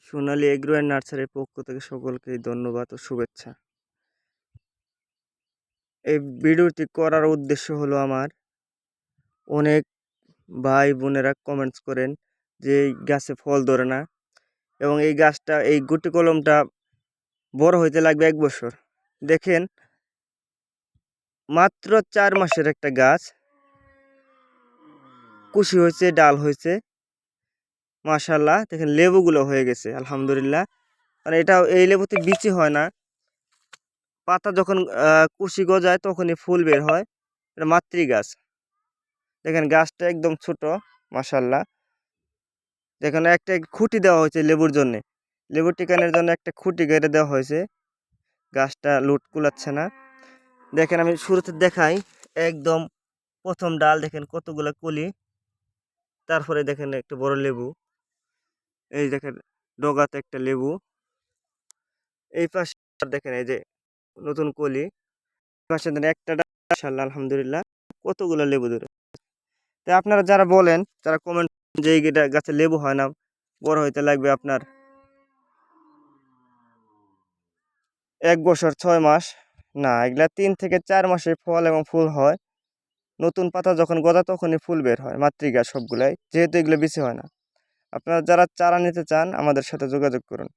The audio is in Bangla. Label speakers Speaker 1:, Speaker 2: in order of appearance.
Speaker 1: সোনালী এগ্রো অ্যান্ড নার্সারির পক্ষ থেকে সকলকে ধন্যবাদ ও শুভেচ্ছা। এই ভিডিওটি করার উদ্দেশ্য হলো আমার অনেক ভাই বোনেরা কমেন্টস করেন যে এই গাছে ফল ধরে না এবং এই গাছটা এই গুটি কলমটা বড় হইতে লাগবে 1 বছর। দেখেন মাত্র 4 মাসের একটা গাছ, কুশি হয়েছে, ডাল হয়েছে, মাশাআল্লাহ। দেখেন লেবুগুলো হয়ে গেছে আলহামদুলিল্লাহ। মানে এটা এই লেবুতে বিচি হয় না, পাতা যখন কুশি গজায় তখনই ফুল বের হয়। এটা মাতৃ গাছ। দেখেন গাছটা একদম ছোট মাশাআল্লাহ। যেখানে একটা খুঁটি দেওয়া হয়েছে লেবুর জন্য, লেবুর টিকানোর জন্য একটা খুঁটি কেটে দেওয়া হয়েছে। গাছটা লুট কুলাচ্ছে না। দেখেন আমি শুরুতে দেখাই, একদম প্রথম ডাল দেখেন কতগুলো কলি, তারপরে দেখেন একটা বড় লেবু, এই দেখেন ডগাতে একটা লেবু, এই পাশে দেখেন এই যে নতুন কলি, পাশে দেখেন একটা ডাল। মাশাআল্লাহ আলহামদুলিল্লাহ কতগুলো লেবু ধরে। তাই আপনারা যারা বলেন, যারা কমেন্ট যে এই গাছে লেবু হয় না, বড় হইতে লাগবে আপনার 1 বছর 6 মাস, না এগুলা 3 থেকে 4 মাসে ফল এবং ফুল হয়। নতুন পাতা যখন গজায় তখনই ফুল বের হয় মাতৃগাছ সবগুলাই, যেহেতু এগুলো বেশি হয় না। আপনারা যারা চারা নিতে চান আমাদের সাথে যোগাযোগ করুন।